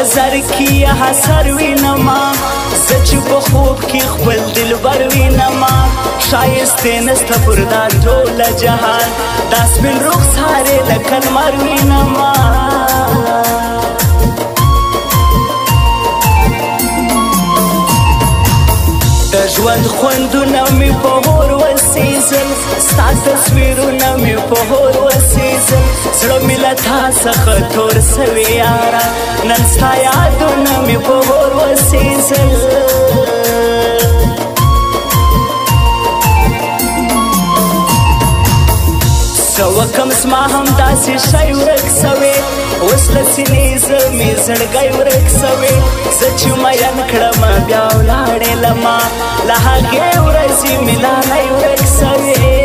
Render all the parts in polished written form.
نظر کی حسر وینما سچ په خوب کې خپل دلبر وینما شایست نست پر دا ټول جهان داس بن رخساره لکل مر وینما د ژوند خوندونه مې په هور وسېزل ستا تصویرونه مې په هور وسېزل زړه مې له تا څخه تور سوی یاره نن ستا یادونه مې په هور وسېزل څه وکم زما هم داسې شی ورک سوی اوس له سینې زمې زړګی ورک سوی زه چې مین کړم بیا ولاړې لما له هغې ورځې مې لالی ورک سوی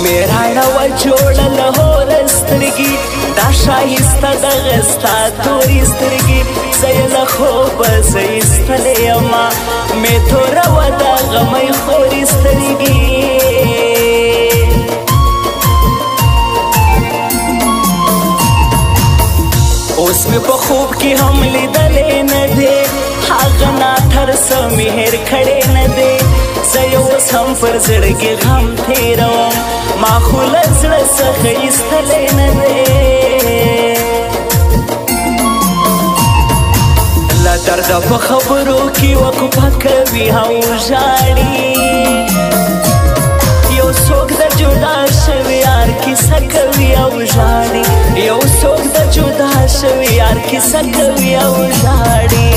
میراړه وه جوړه له هوره سترګي دا ښایسته دغه ستا تورې سترګي زه یې له خوبه زه ایستلی یمه مې توره وه د غمی خورې سترګي اوس مې په خوب کې هم لیدلی نه دی هغه ناترسه مې هېر کړی نه دی زه یې اوس هم پر زړګي غم تېروم ما خو له زړه څخه ایستلی نه دی له درده په خبرو کې وقفه کوي او ژاړي یو څوک د جدا شوي یار کیسه کوي او ژاړي یو څوک د جدا شوي یار کیسه کوي او ژاړي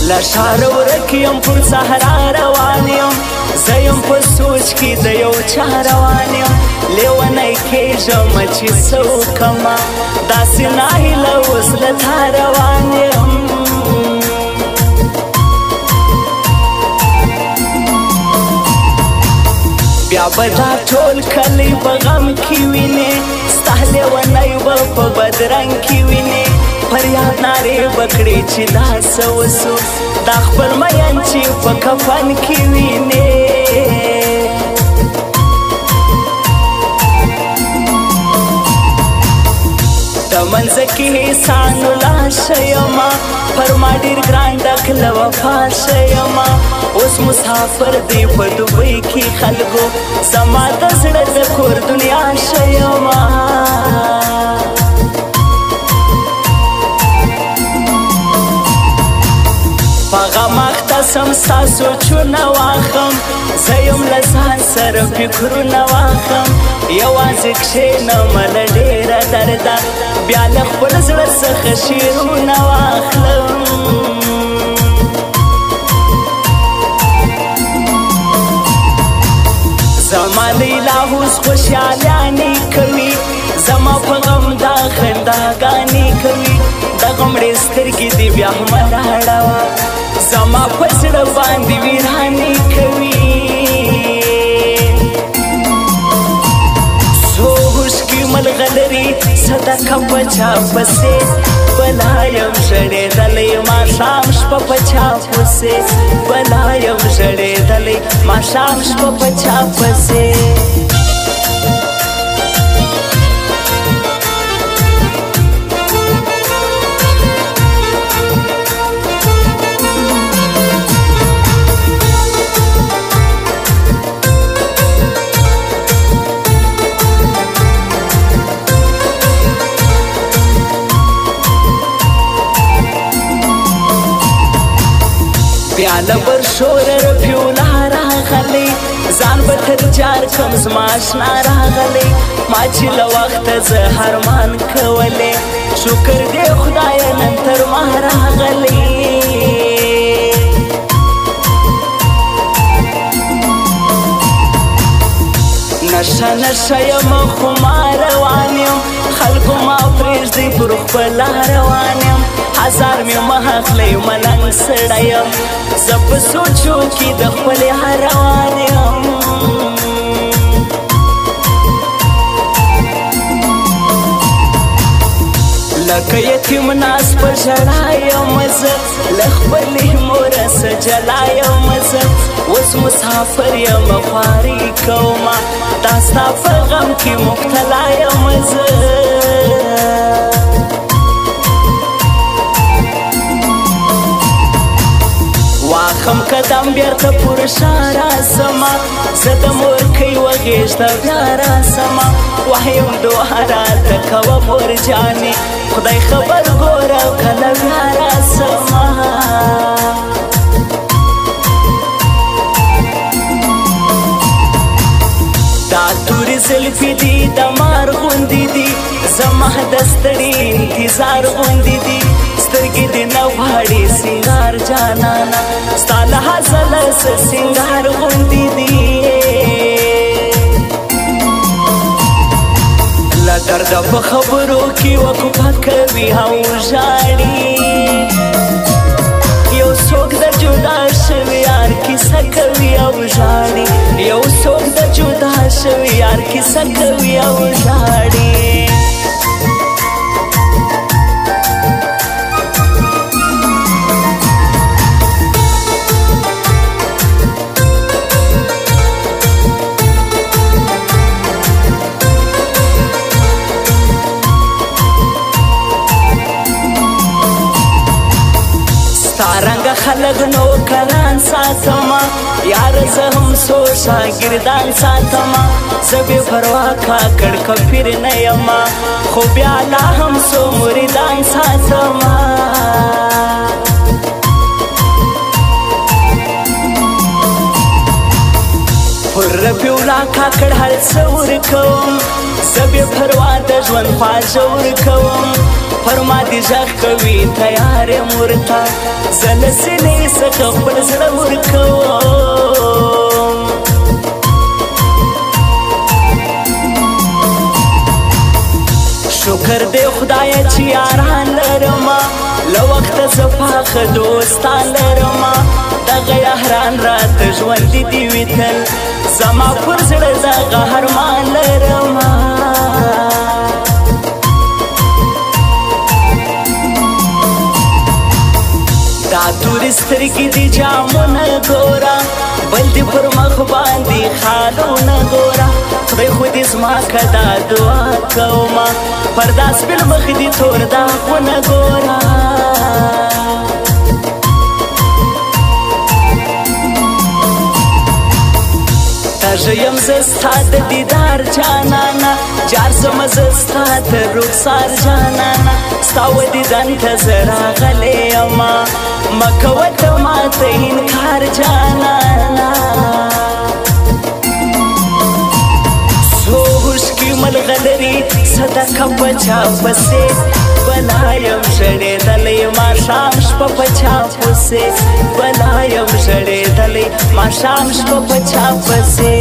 له ښاره ورک یم پر صحرا روان یم زه یم په سوچ کې د یو چا روان یم لیونی کېږم چې څه وکړمه داسې ناهیله اوس له تا روان یم بیا به دا ټول کلی په غم کې وینې ستا لیونی به په بدرنګ کې وینې فریاد نارې بکړې چې دا څه وسو دا خپل مین چې په کفن کې وینې د منځه کې احسان الله شیما پر ما ډېر ګران ډک له وفا شیما اوس مسافر دی په دوبۍ کې خلکو زما د زړه د کور دنیا شیما غم اخته سم ستا سوچونه واخم زه یم له ځان سره فکرونه واخم یوازې کښېنم له ډېره درده بیا له خپل زړه څخه شعرونه واخلم زما لیلا اوس خوشحالیانې کوي زما په غم دا خنداګانې کوي د غم ړې سترګې دې بیا هم لاړوه زما په زړه باندې ویرانې کوي څو هوښکي ملغلري صدقه په چا پسې بلا یم ژړېدلی ماښام شپه په چا پسې بلا یم ژړېدلی ماښام شپه په چا پسې بیا له برشوره رفیوله راغلی ځان به تر جار کم زما اشنا راغلی ما چې له وخته زه هرمان کولی شکر دی خدایه نن تر ما راغلی نشه نشه یم خو ما روان یم خلکو ما پرېږدئ پر خپله روان یم هزار مې مه اخلئ ملنګ سړی یم زه په سوچو کې د خپلې روان یم لکه یتیم ناس په ژړا یم زه له خپلې موره څه جلا یم زه اوس مسافر یم خواري کومه دا ستا په غم کې مبتلا یم زه واخم قدم بیرته پر شا راسمه زه د مورکۍ و غېږ ته بیا راسمه وایم دعا راته کوه مور جانې خدای خبر ګوره کله بیا راسمه دا تورې زلفې دي د مار غوندې دي زما د ستړي انتظار غوندې دي سترګې دې نه غواړي سینګار جانانه ستا له هزله څه سینګار غوندې دي له درده په خبرو کې وقفه کوي او ژاړي یو څوک د جدا شوي یار کیسه کوي او ژاړي یو څوک د جدا شوي یار کیسه کوي او ژاړي ستارنګ خلک نو کلان ساتما یار زه هم څو شاګردان ساتما زه بې پروا کاکړ کفر نه یما خو بیا لا هم څو مریدان ساتما پر رفیولا کاکړ هر څه ورکوم زه بې پروا د ژوند خواږه ورکوم پر ما دې غږ کوي تیار یم ورته زه له سینې څخه خپل زړه ورکوم شکر دې خدایه چې یاران لرمه له وخته زه پاخه دوستان لرمه دغه یاران راته ژوندي دي وي تل زما پر زړه دغه ارمان لرمه دا تورې سترګې دي جامونه ګوره بل دې پر مخ باندې خالونه ګوره خدای خو دې زما که دا دعا کومه پر دا سپین مخ دې تور داغونه ګوره تږی یم زه ستا د دیدار جانانه جار سمه زه ستا تر رخسار جانانه ستا و دیدن ته زه راغلی یمه مه کوه ته ماته انکار جانانه څو هوښکي ملغلري صدقه په چا پسې بلا یم ژړېدلی ماښام شپه په چا پسې بلا یم ژړېدلی ماښام شپه په چا پسې